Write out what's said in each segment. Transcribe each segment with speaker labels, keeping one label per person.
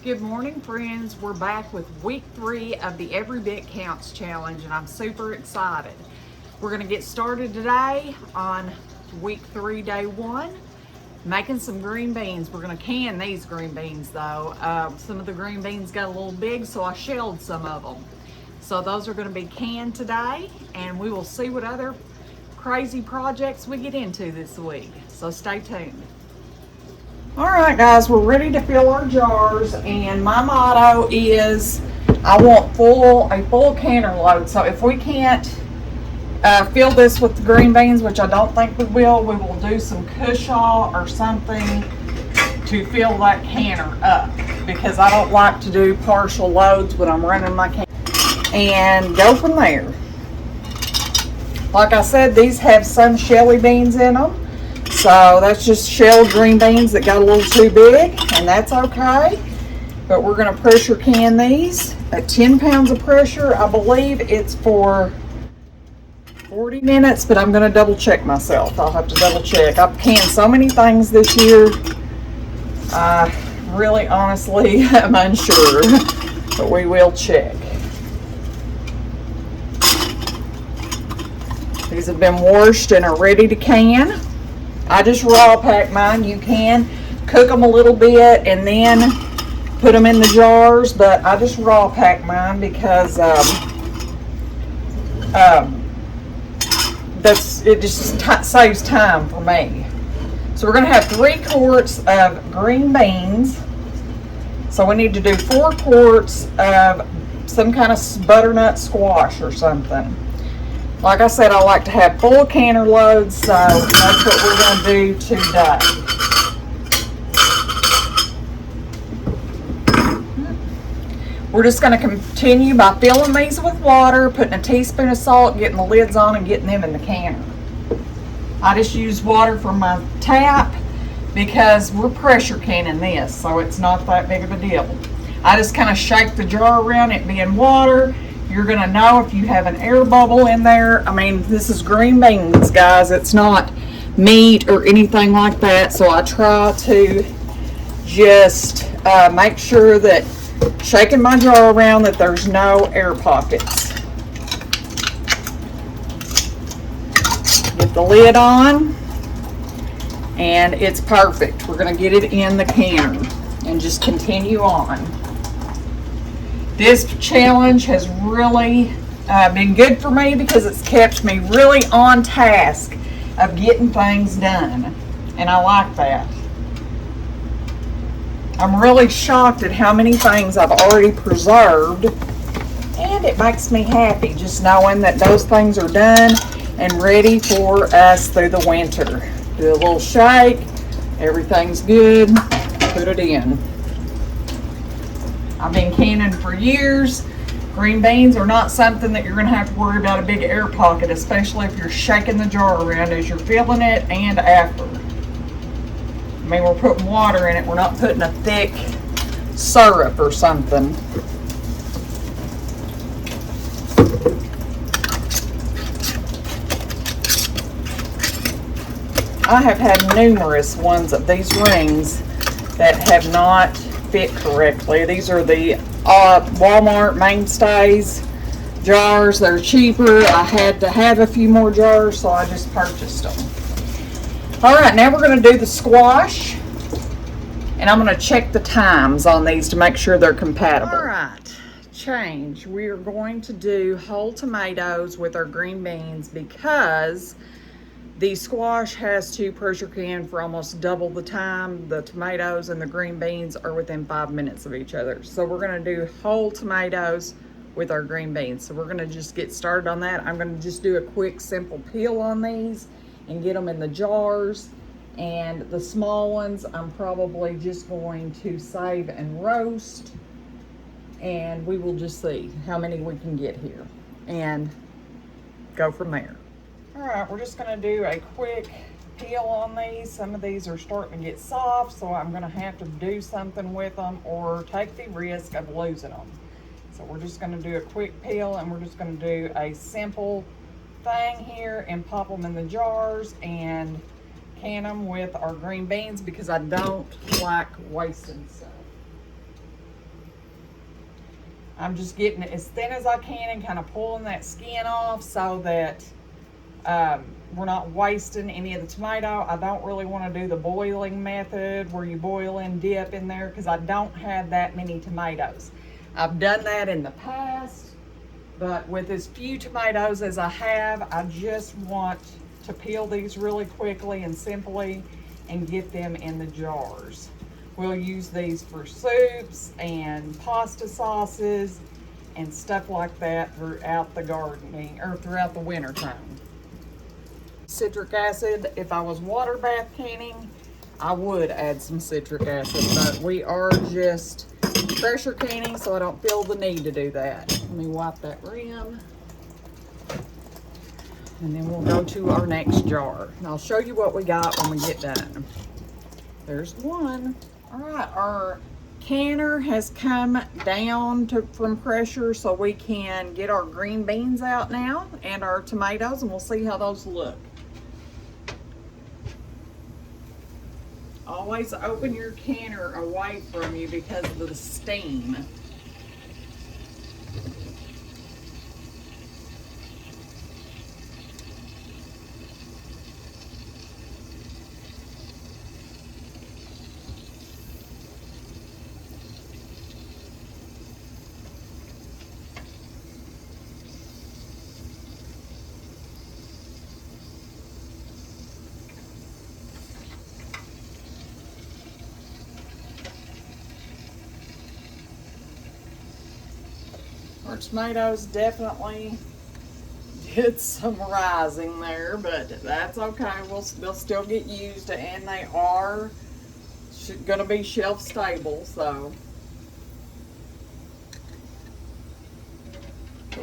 Speaker 1: Good morning, friends. We're back with week 3 of the Every Bit Counts challenge, and I'm super excited. We're going to get started today on week 3, day 1, making some green beans. We're going to can these green beans though. Some of the green beans got a little big, so I shelled some of them. So those are going to be canned today, and we will see what other crazy projects we get into this week. So stay tuned. All right, guys, we're ready to fill our jars, and my motto is I want a full canner load. So if we can't fill this with the green beans, which I don't think we will do some Cushaw or something to fill that canner up, because I don't like to do partial loads when I'm running my can, and go from there. Like I said, these have some shelly beans in them. So that's just shelled green beans that got a little too big, and that's okay. But we're going to pressure can these at 10 pounds of pressure. I believe it's for 40 minutes, but I'm going to double check myself. I'll have to double check. I've canned so many things this year. I really honestly am unsure, but we will check. These have been washed and are ready to can. I just raw pack mine. You can cook them a little bit and then put them in the jars, but I just raw pack mine because it just saves time for me. So we're going to have 3 quarts of green beans. So we need to do 4 quarts of some kind of butternut squash or something. Like I said, I like to have full canner loads, so that's what we're going to do today. We're just going to continue by filling these with water, putting a teaspoon of salt, getting the lids on, and getting them in the canner. I just use water from my tap because we're pressure canning this, so it's not that big of a deal. I just kind of shake the jar around, it being water. You're going to know if you have an air bubble in there. I mean, this is green beans, guys. It's not meat or anything like that. So I try to just make sure that shaking my jar around that there's no air pockets. Get the lid on, and it's perfect. We're going to get it in the canner and just continue on. This challenge has really been good for me because it's kept me really on task of getting things done, and I like that. I'm really shocked at how many things I've already preserved, and it makes me happy just knowing that those things are done and ready for us through the winter. Do a little shake, everything's good, put it in. I've been canning for years. Green beans are not something that you're going to have to worry about a big air pocket, especially if you're shaking the jar around as you're filling it and after. I mean, we're putting water in it. We're not putting a thick syrup or something. I have had numerous ones of these rings that have not fit correctly. These are the Walmart Mainstays jars. They're cheaper. I had to have a few more jars, so I just purchased them. All right, now we're going to do the squash, and I'm going to check the times on these to make sure they're compatible. All right, change. We are going to do whole tomatoes with our green beans because the squash has to pressure can for almost double the time. The tomatoes and the green beans are within 5 minutes of each other. So we're going to do whole tomatoes with our green beans. So we're going to just get started on that. I'm going to just do a quick simple peel on these and get them in the jars. And the small ones I'm probably just going to save and roast. And we will just see how many we can get here and go from there. All right, we're just going to do a quick peel on these. Some of these are starting to get soft, so I'm going to have to do something with them or take the risk of losing them. So we're just going to do a quick peel, and we're just going to do a simple thing here and pop them in the jars and can them with our green beans because I don't like wasting stuff. All right, now we're going to do the squash. And I'm going to check the times on these to make sure they're compatible. Like I said, I like to have full tomatoes with our green beans because I don't like wasting stuff. So we're just going to do a quick simple thing here and pop them in the jars and can them with our green beans because I don't like I'm just getting it as thin as I can and kind of pulling that skin off so that we're not wasting any of the tomato. I don't really want to do the boiling method where you boil and dip in there because I don't have that many tomatoes. I've done that in the past, but with as few tomatoes as I have, I just want to peel these really quickly and simply and get them in the jars. We'll use these for soups and pasta sauces and stuff like that throughout the gardening or throughout the winter time. Citric acid, if I was water bath canning, I would add some citric acid, but we are just pressure canning, so I don't feel the need to do that. Let me wipe that rim. And then we'll go to our next jar. And I'll show you what we got when we get done. There's one. All right, our canner has come down from pressure so we can get our green beans out now and our tomatoes, and we'll see how those look. Always open your canner away from you because of the steam. Our tomatoes definitely did some rising there, but that's okay. They'll still get used, and they are going to be shelf stable, so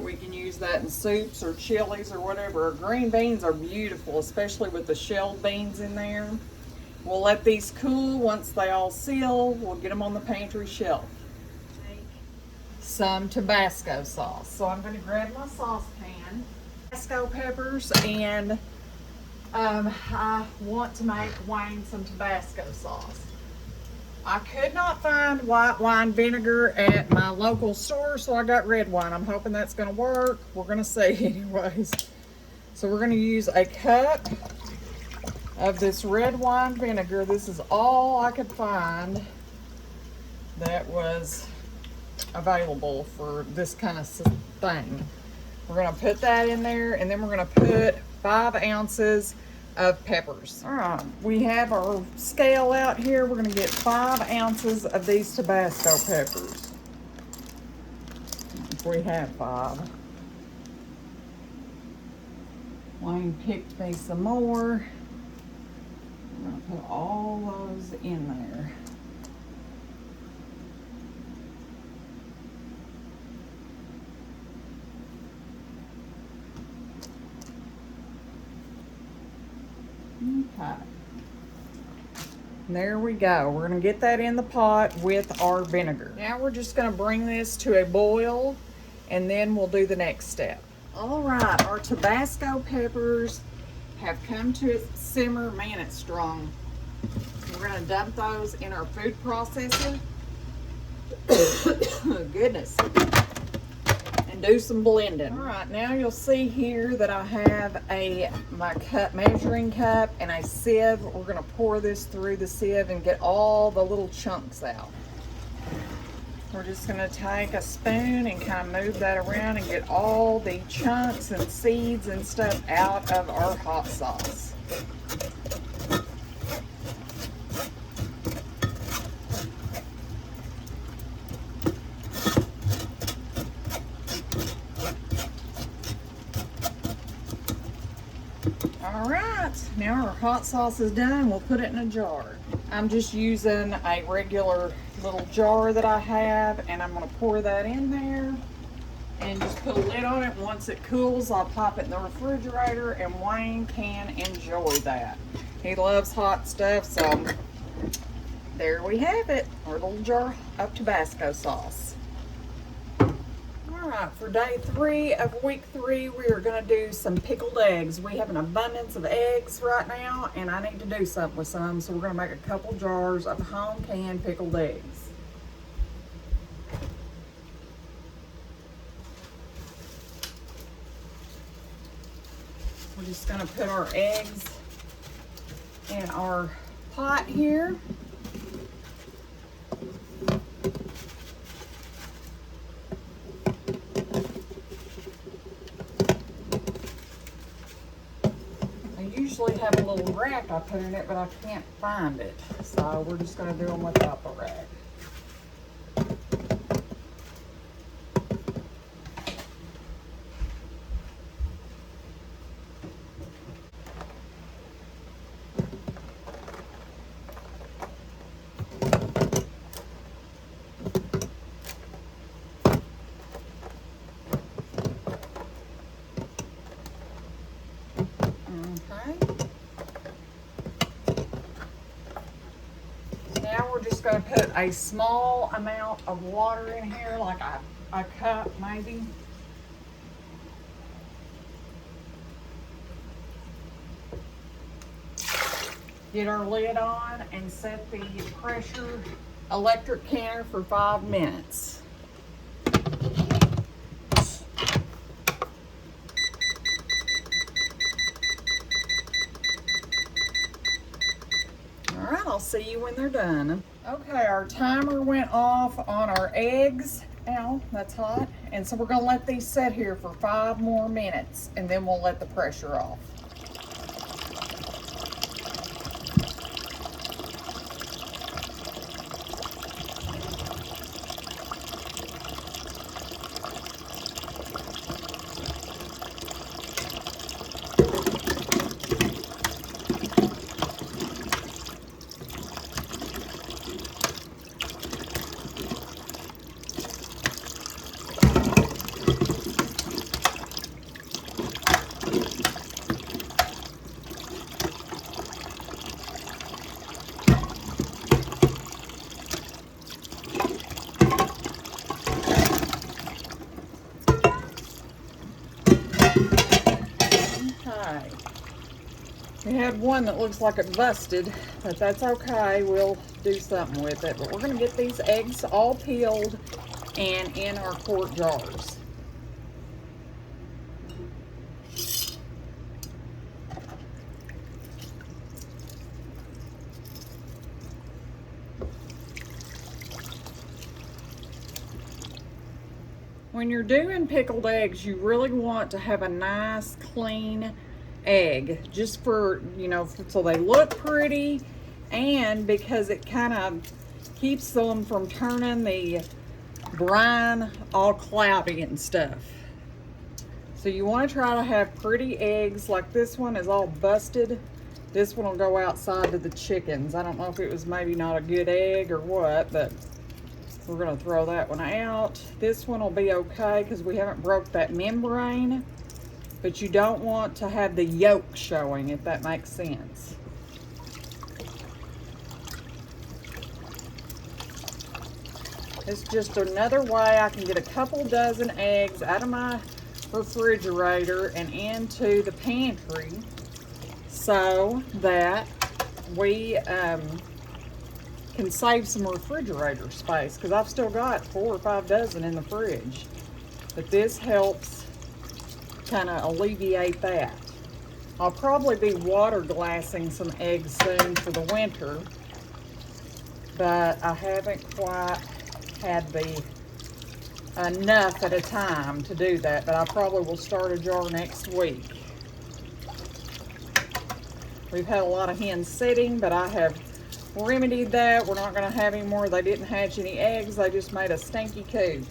Speaker 1: we can use that in soups or chilies or whatever. Our green beans are beautiful, especially with the shelled beans in there. We'll let these cool. Once they all seal, we'll get them on the pantry shelf. Some Tabasco sauce. So I'm going to grab my saucepan, Tabasco peppers, and I want to make Wayne some Tabasco sauce. I could not find white wine vinegar at my local store, so I got red wine. I'm hoping that's going to work. We're going to see anyways. So we're going to use a cup of this red wine vinegar. This is all I could find that was available for this kind of thing. We're going to put that in there, and then we're going to put 5 ounces of peppers. All right, we have our scale out here. We're going to get 5 ounces of these Tabasco peppers. If we have 5. Wayne picked me some more. I'm going to put all those in there. Okay. There we go. We're going to get that in the pot with our vinegar. Now we're just going to bring this to a boil, and then we'll do the next step. All right, our Tabasco peppers have come to a simmer. Man, it's strong. We're going to dump those in our food processor. Goodness. And do some blending. All right, now you'll see here that I have my measuring cup and a sieve. We're going to pour this through the sieve and get all the little chunks out. We're just going to take a spoon and kind of move that around and get all the chunks and seeds and stuff out of our hot sauce. Alright, now our hot sauce is done. We'll put it in a jar. I'm just using a regular little jar that I have, and I'm going to pour that in there and just put a lid on it. Once it cools, I'll pop it in the refrigerator, and Wayne can enjoy that. He loves hot stuff, so there we have it, our little jar of Tabasco sauce. Alright, for day 3 of week 3, we are going to do some pickled eggs. We have an abundance of eggs right now, and I need to do something with some, so we're going to make a couple jars of home canned pickled eggs. We're just gonna put our eggs in our pot here. I usually have a little rack I put in it, but I can't find it. So we're just gonna do them without the rack. Now we're just going to put a small amount of water in here, like a cup maybe. Get our lid on and set the pressure electric canner for 5 minutes. I'll see you when they're done. Okay, our timer went off on our eggs. Ow, that's hot. And so we're gonna let these sit here for 5 more minutes and then we'll let the pressure off. We had one that looks like it busted, but that's okay. We'll do something with it. But we're going to get these eggs all peeled and in our quart jars. When you're doing pickled eggs, you really want to have a nice, clean egg, just for, you know, so they look pretty, and because it kind of keeps them from turning the brine all cloudy and stuff. So you want to try to have pretty eggs. Like this one is all busted. This one will go outside to the chickens. I don't know if it was maybe not a good egg or what, but we're going to throw that one out. This one will be okay because we haven't broke that membrane. But you don't want to have the yolk showing, if that makes sense. It's just another way I can get a couple dozen eggs out of my refrigerator and into the pantry so that we can save some refrigerator space, because I've still got 4 or 5 dozen in the fridge. But this helps kind of alleviate that. I'll probably be water glassing some eggs soon for the winter, but I haven't quite had the enough at a time to do that, but I probably will start a jar next week. We've had a lot of hens sitting, but I have remedied that. We're not going to have any more. They didn't hatch any eggs. They just made a stinky coop.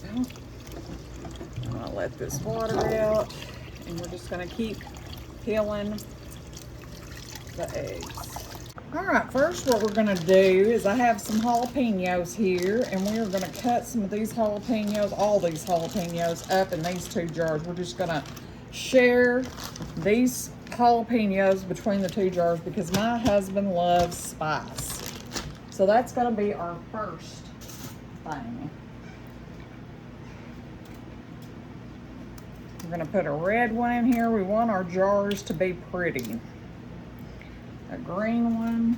Speaker 1: I'm going to let this water out. And we're just going to keep peeling the eggs. All right, first what we're going to do is I have some jalapenos here, and we are going to cut some of these jalapenos, all these jalapenos, up in these 2 jars. We're just going to share these jalapenos between the 2 jars because my husband loves spice. So that's going to be our first thing. We're going to put a red one in here. We want our jars to be pretty. A green one.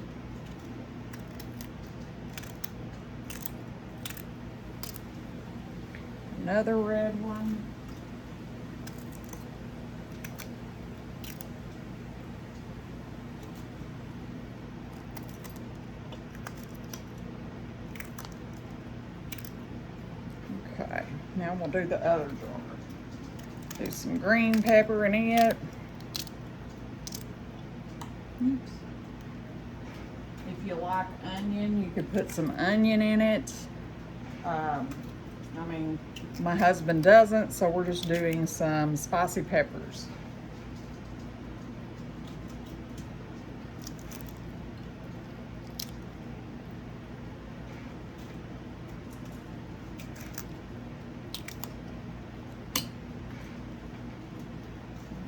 Speaker 1: Another red one. Now we'll do the other jar. Do some green pepper in it. Oops. If you like onion, you could put some onion in it. I mean, my husband doesn't, so we're just doing some spicy peppers.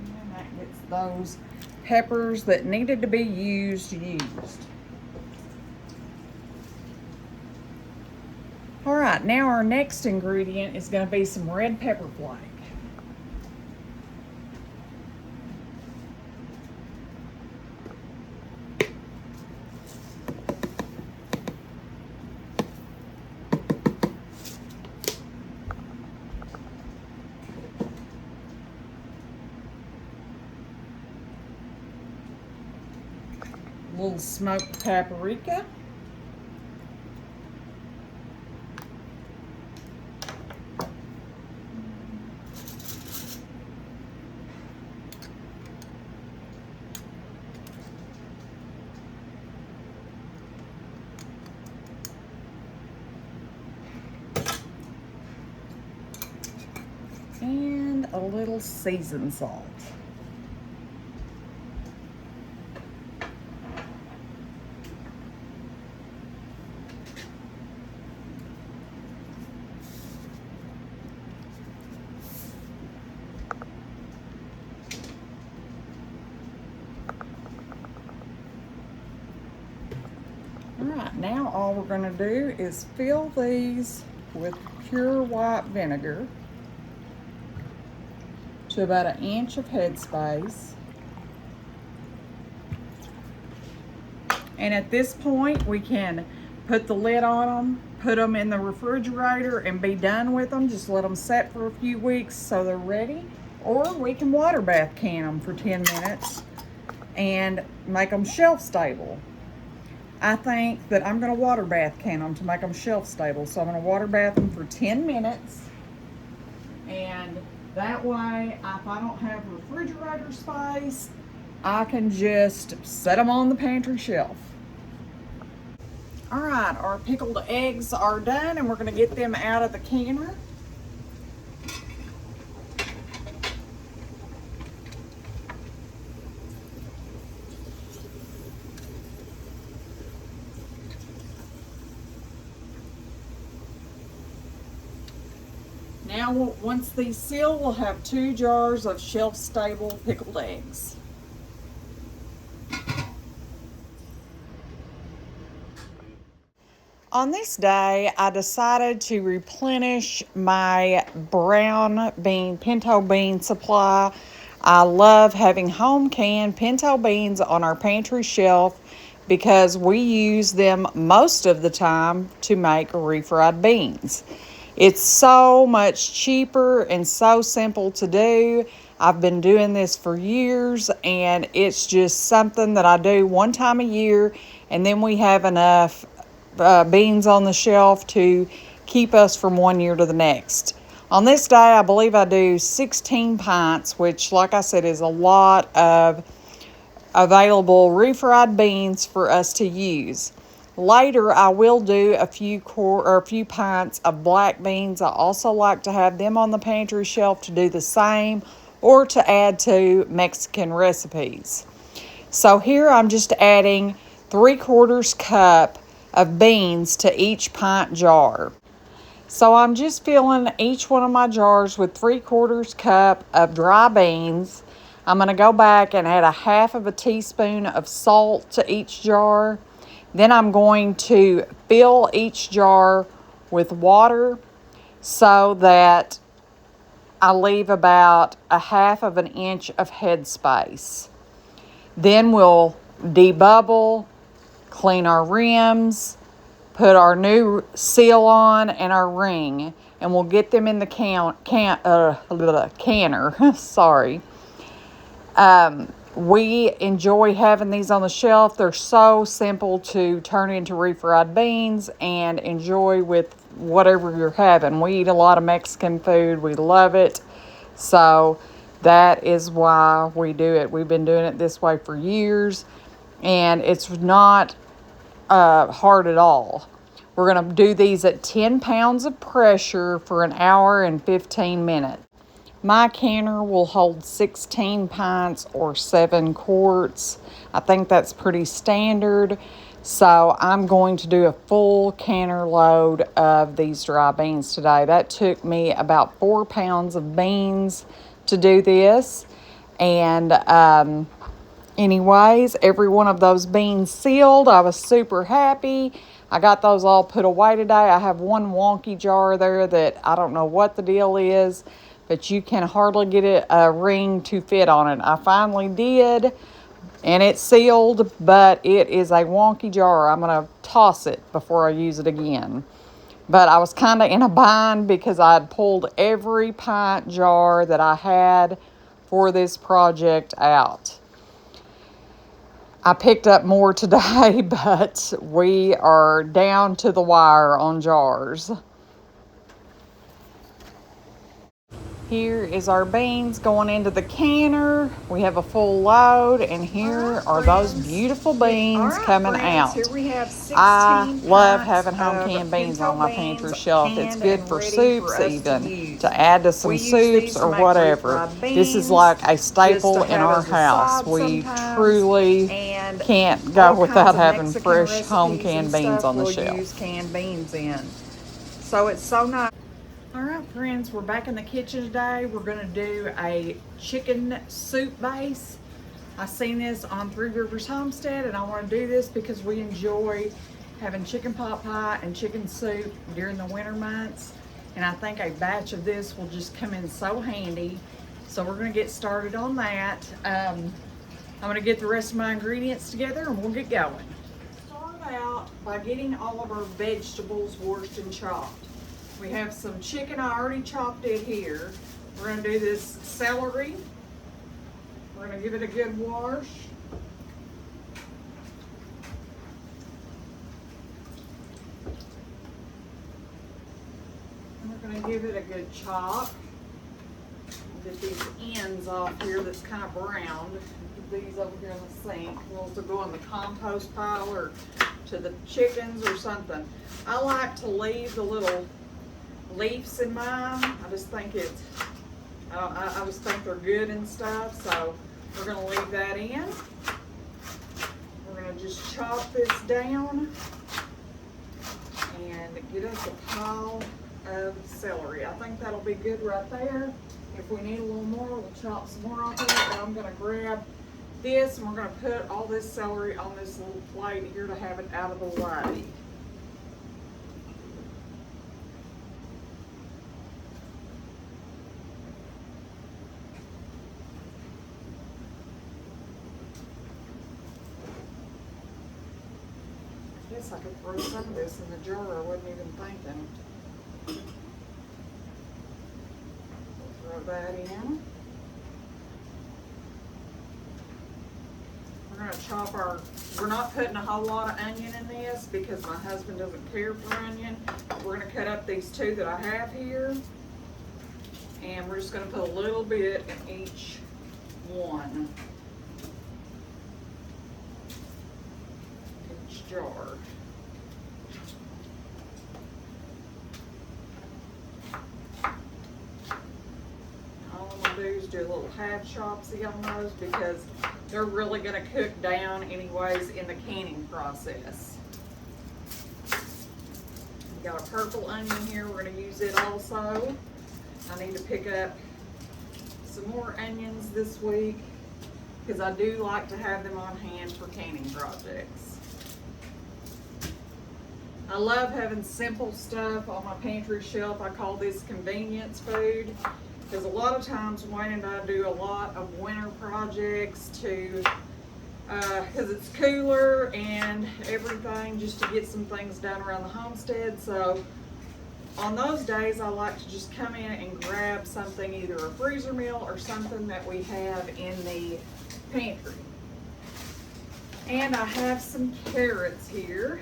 Speaker 1: And that gets those peppers that needed to be used. All right, now our next ingredient is going to be some red pepper flake. A little smoked paprika. And a little seasoned salt. All right, now all we're going to do is fill these with pure white vinegar to about 1 inch of headspace. And at this point, we can put the lid on them, put them in the refrigerator, and be done with them. Just let them set for a few weeks so they're ready. Or we can water bath can them for 10 minutes and make them shelf stable. I think that I'm going to water bath can them to make them shelf stable. So I'm going to water bath them for 10 minutes. And that way, if I don't have refrigerator space, I can just set them on the pantry shelf. All right, our pickled eggs are done, and we're going to get them out of the canner. Now, once these seal, we'll have 2 jars of shelf-stable pickled eggs. On this day, I decided to replenish my brown bean, pinto bean supply. I love having home canned pinto beans on our pantry shelf because we use them most of the time to make refried beans. It's so much cheaper and so simple to do. I've been doing this for years, and it's just something that I do one time a year, and then we have enough beans on the shelf to keep us from one year to the next. On this day, I believe I do 16 pints, which, like I said, is a lot of available refried beans for us to use. Later, I will do a few pints of black beans. I also like to have them on the pantry shelf to do the same or to add to Mexican recipes. So here I'm just adding 3/4 cup of beans to each pint jar. So I'm just filling each one of my jars with 3/4 cup of dry beans. I'm going to go back and add 1/2 teaspoon of salt to each jar. Then I'm going to fill each jar with water so that I leave about 1/2 inch of headspace. Then we'll debubble, clean our rims, put our new seal on and our ring, and we'll get them in the canner. Sorry. We enjoy having these on the shelf. They're so simple to turn into refried beans and enjoy with whatever you're having. We eat a lot of Mexican food. We love it. So that is why we do it. We've been doing it this way for years, and it's not hard at all. We're going to do these at 10 pounds of pressure for an hour and 15 minutes. My canner will hold 16 pints or 7 quarts. I think that's pretty standard. So I'm going to do a full canner load of these dry beans today. That took me about 4 pounds of beans to do this. And anyways, every one of those beans sealed. I was super happy. I got those all put away today. I have one wonky jar there that I don't know what the deal is, but you can hardly get a ring to fit on it. I finally did, and it's sealed, but it is a wonky jar. I'm going to toss it before I use it again. But I was kind of in a bind because I had pulled every pint jar that I had for this project out. I picked up more today, but we are down to the wire on jars. Here is our beans going into the canner. We have a full load, and here are those beautiful beans coming out.
Speaker 2: Here we have 16
Speaker 1: I love having
Speaker 2: pints
Speaker 1: home canned
Speaker 2: of
Speaker 1: beans on my
Speaker 2: pinto
Speaker 1: pantry
Speaker 2: beans,
Speaker 1: shelf. It's
Speaker 2: canned
Speaker 1: good
Speaker 2: and
Speaker 1: for
Speaker 2: ready
Speaker 1: soups
Speaker 2: for us
Speaker 1: even,
Speaker 2: to use.
Speaker 1: to add to some
Speaker 2: We use
Speaker 1: soups
Speaker 2: these
Speaker 1: or
Speaker 2: to make
Speaker 1: whatever.
Speaker 2: refried
Speaker 1: This is
Speaker 2: beans,
Speaker 1: like a
Speaker 2: just
Speaker 1: staple
Speaker 2: to
Speaker 1: in
Speaker 2: have
Speaker 1: our
Speaker 2: as a
Speaker 1: house.
Speaker 2: side
Speaker 1: We
Speaker 2: sometimes,
Speaker 1: truly
Speaker 2: and
Speaker 1: can't go
Speaker 2: all
Speaker 1: without
Speaker 2: kinds of
Speaker 1: having
Speaker 2: Mexican
Speaker 1: fresh home
Speaker 2: recipes
Speaker 1: canned
Speaker 2: and
Speaker 1: beans
Speaker 2: stuff
Speaker 1: on the
Speaker 2: we'll
Speaker 1: shelf.
Speaker 2: use canned beans in. So it's so nice. All right, friends, we're back in the kitchen today. We're gonna do a chicken soup base. I seen this on Three Rivers Homestead, and I wanna do this because we enjoy having chicken pot pie and chicken soup during the winter months. And I think a batch of this will just come in so handy. So we're gonna get started on that. I'm gonna get the rest of my ingredients together and we'll get going. Start out by getting all of our vegetables washed and chopped. We have some chicken, I already chopped it here. We're gonna do this celery. We're gonna give it a good wash. And we're gonna give it a good chop. Get these ends off here that's kind of browned. Put these over here in the sink. We'll also go in the compost pile or to the chickens or something. I like to leave the little leaves in mine. I just think I just think they're good and stuff, so we're gonna leave that in. We're gonna just chop this down and get us a pile of celery. I think that'll be good right there. If we need a little more, we'll chop some more off of it, but I'm gonna grab this and we're gonna put all this celery on this little plate here to have it out of the way. I could throw some of this in the jar. I wasn't even thinking. Throw that in. We're going to chop we're not putting a whole lot of onion in this because my husband doesn't care for onion. We're going to cut up these two that I have here. And we're just going to put a little bit in each one. Each jar. Do a little half chopsy on those because they're really going to cook down anyways in the canning process. We got a purple onion here. We're going to use it also. I need to pick up some more onions this week because I do like to have them on hand for canning projects. I love having simple stuff on my pantry shelf. I call this convenience food. Because a lot of times Wayne and I do a lot of winter projects because it's cooler and everything, just to get some things done around the homestead. So on those days I like to just come in and grab something, either a freezer meal or something that we have in the pantry. And I have some carrots here.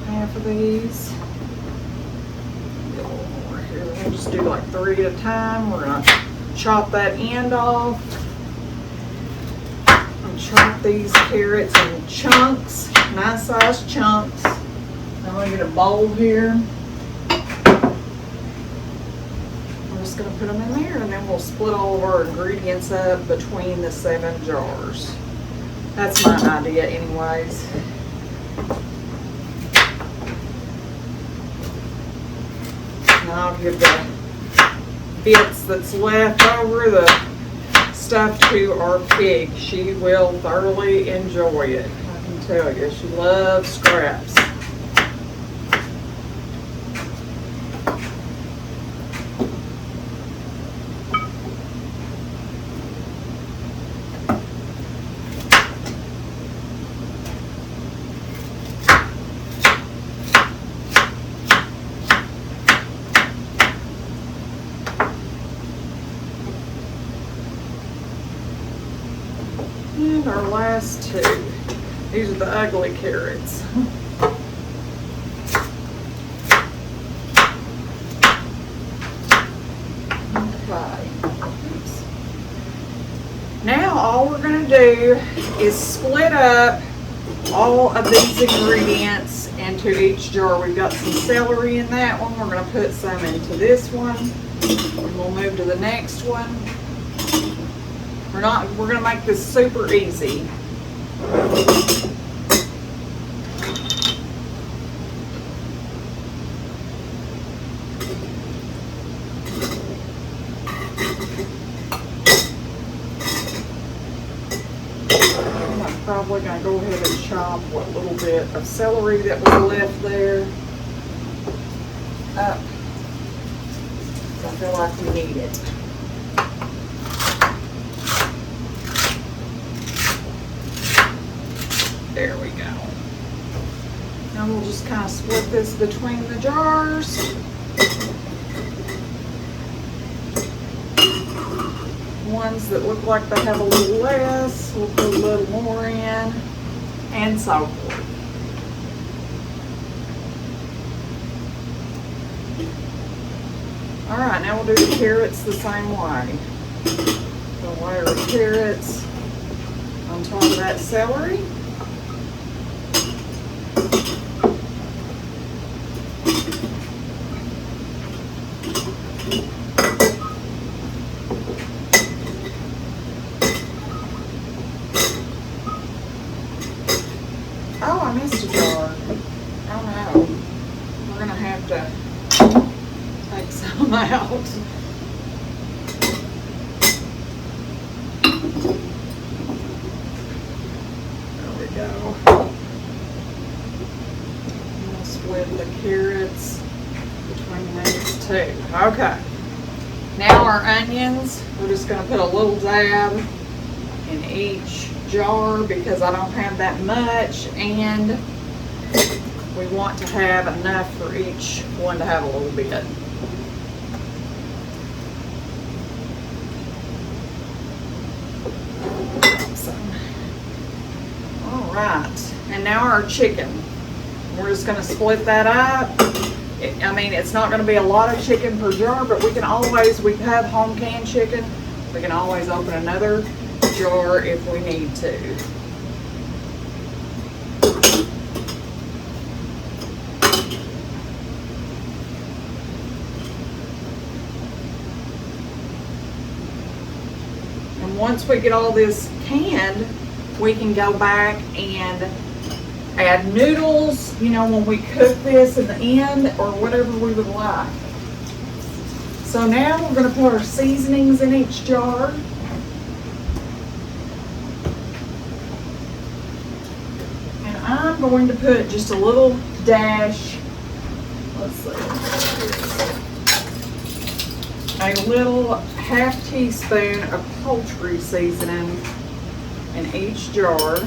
Speaker 2: Half of these. Get a little more here. We'll just do like 3 at a time. We're gonna chop that end off. And chop these carrots in chunks, nice sized chunks. I'm gonna get a bowl here. I'm just gonna put them in there and then we'll split all of our ingredients up between the 7 jars. That's my idea anyways. And I'll give the bits that's left over, the stuff, to our pig. She will thoroughly enjoy it. I can tell you, she loves scraps. And our last 2. These are the ugly carrots. Okay. Oops. Now all we're going to do is split up all of these ingredients into each jar. We've got some celery in that one. We're going to put some into this one. And we'll move to the next one. We're gonna make this super easy. I'm probably gonna go ahead and chop what little bit of celery that was left there up. I feel like we need it. There we go. Now we'll just kind of split this between the jars. Ones that look like they have a little less, we'll put a little more in, and so forth. All right, now we'll do the carrots the same way. So layer of carrots on top of that celery. Oh, I missed a jar. Oh no. We're gonna have to take some out. There we go. We'll split the carrots between these 2. Okay. Now our onions, we're just gonna put a little dab in each jar because I don't have that much, and we want to have enough for each one to have a little bit. All right, and now our chicken. We're just going to split that up. I mean, it's not going to be a lot of chicken per jar, but we have home canned chicken. We can always open another jar if we need to. And once we get all this canned, we can go back and add noodles, you know, when we cook this in the end, or whatever we would like. So now we're going to put our seasonings in each jar. And I'm going to put just a little dash, let's see, a little half teaspoon of poultry seasoning in each jar.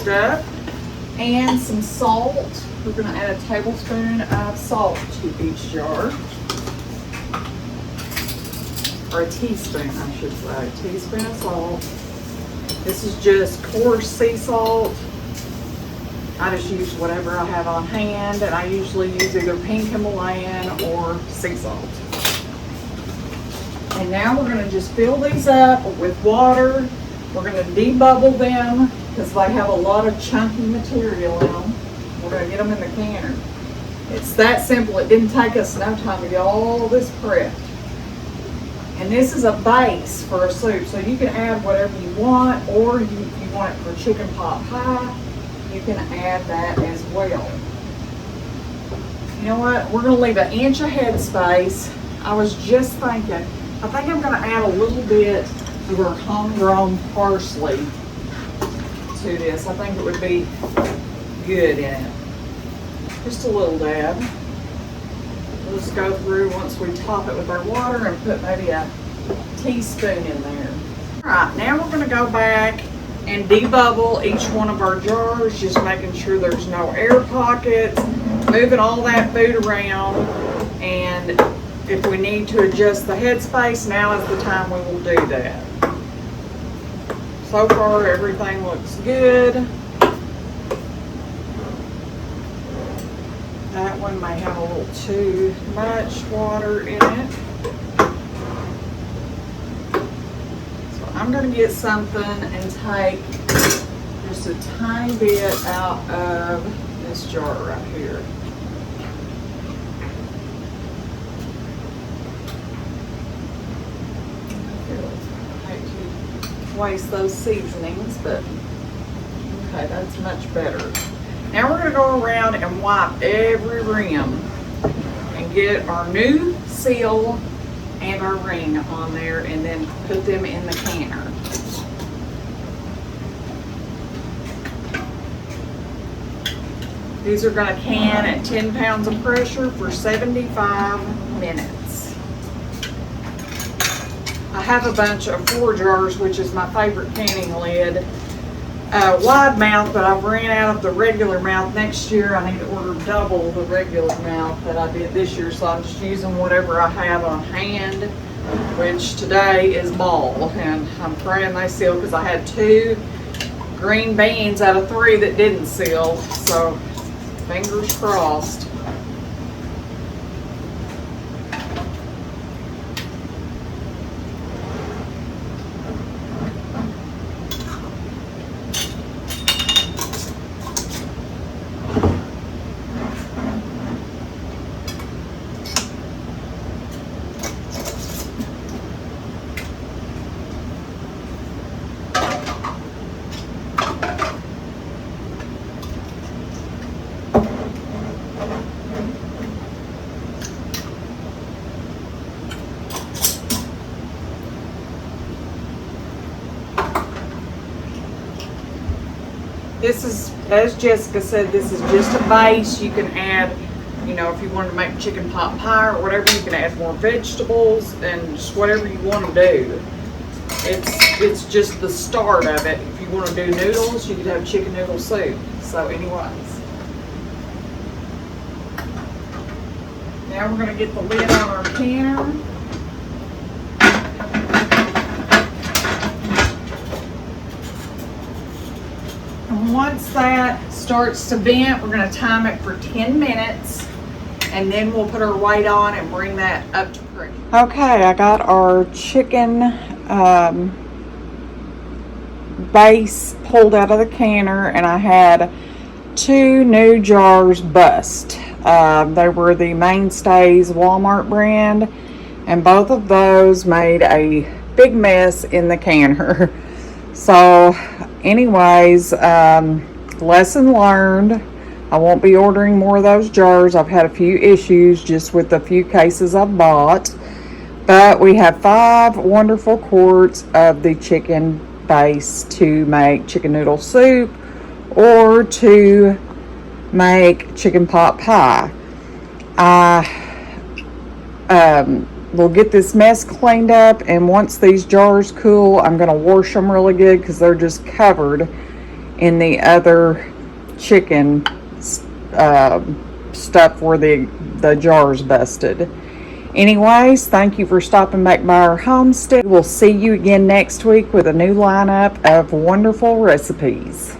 Speaker 1: mixed up. And some salt. We're gonna add a tablespoon of salt to each jar. Or a teaspoon, I should say. A teaspoon of salt. This is just coarse sea salt. I just use whatever I have on hand, and I usually use either pink Himalayan or sea salt. And now we're gonna just fill these up with water. We're gonna debubble them because they have a lot of chunky material in them. We're gonna get them in the canner. It's that simple. It didn't take us no time to get all this prepped. And this is a base for a soup, so you can add whatever you want, or if you want it for chicken pot pie, you can add that as well. You know what? We're gonna leave an inch of headspace. I was just thinking, I think I'm gonna add a little bit of our homegrown parsley to this. I think it would be good in it. Just a little dab. We'll just go through once we top it with our water and put maybe a teaspoon in there. All right, now we're gonna go back and debubble each one of our jars, just making sure there's no air pockets, moving all that food around, and if we need to adjust the headspace, now is the time we will do that. So far, everything looks good. That one may have a little too much water in it. So I'm going to get something and take just a tiny bit out of this jar right here. I hate to waste those seasonings, but okay, that's much better. Now we're going to go around and wipe every rim and get our new seal and our ring on there and then put them in the canner. These are going to can at 10 pounds of pressure for 75 minutes. I have a bunch of 4 jars, which is my favorite canning lid. Wide mouth, but I've ran out of the regular mouth. Next year I need to order double the regular mouth that I did this year, so I'm just using whatever I have on hand, which today is ball, and I'm praying they seal because I had 2 green beans out of 3 that didn't seal, so fingers crossed. This is, as Jessica said, this is just a base. You can add, you know, if you wanted to make chicken pot pie or whatever, you can add more vegetables and just whatever you want to do. It's just the start of it. If you want to do noodles, you could have chicken noodle soup. So anyways. Now we're going to get the lid on our canner. And once that starts to vent, we're going to time it for 10 minutes and then we'll put our weight on and bring that up to pressure. Okay, I got our chicken base pulled out of the canner and I had 2 new jars bust. They were the Mainstays Walmart brand, and both of those made a big mess in the canner. So anyways, lesson learned. I won't be ordering more of those jars. I've had a few issues just with the few cases I've bought. But we have 5 wonderful quarts of the chicken base to make chicken noodle soup or to make chicken pot pie. We'll get this mess cleaned up, and once these jars cool, I'm going to wash them really good because they're just covered in the other chicken stuff where the jars busted. Anyways, thank you for stopping back by our homestead. We'll see you again next week with a new lineup of wonderful recipes.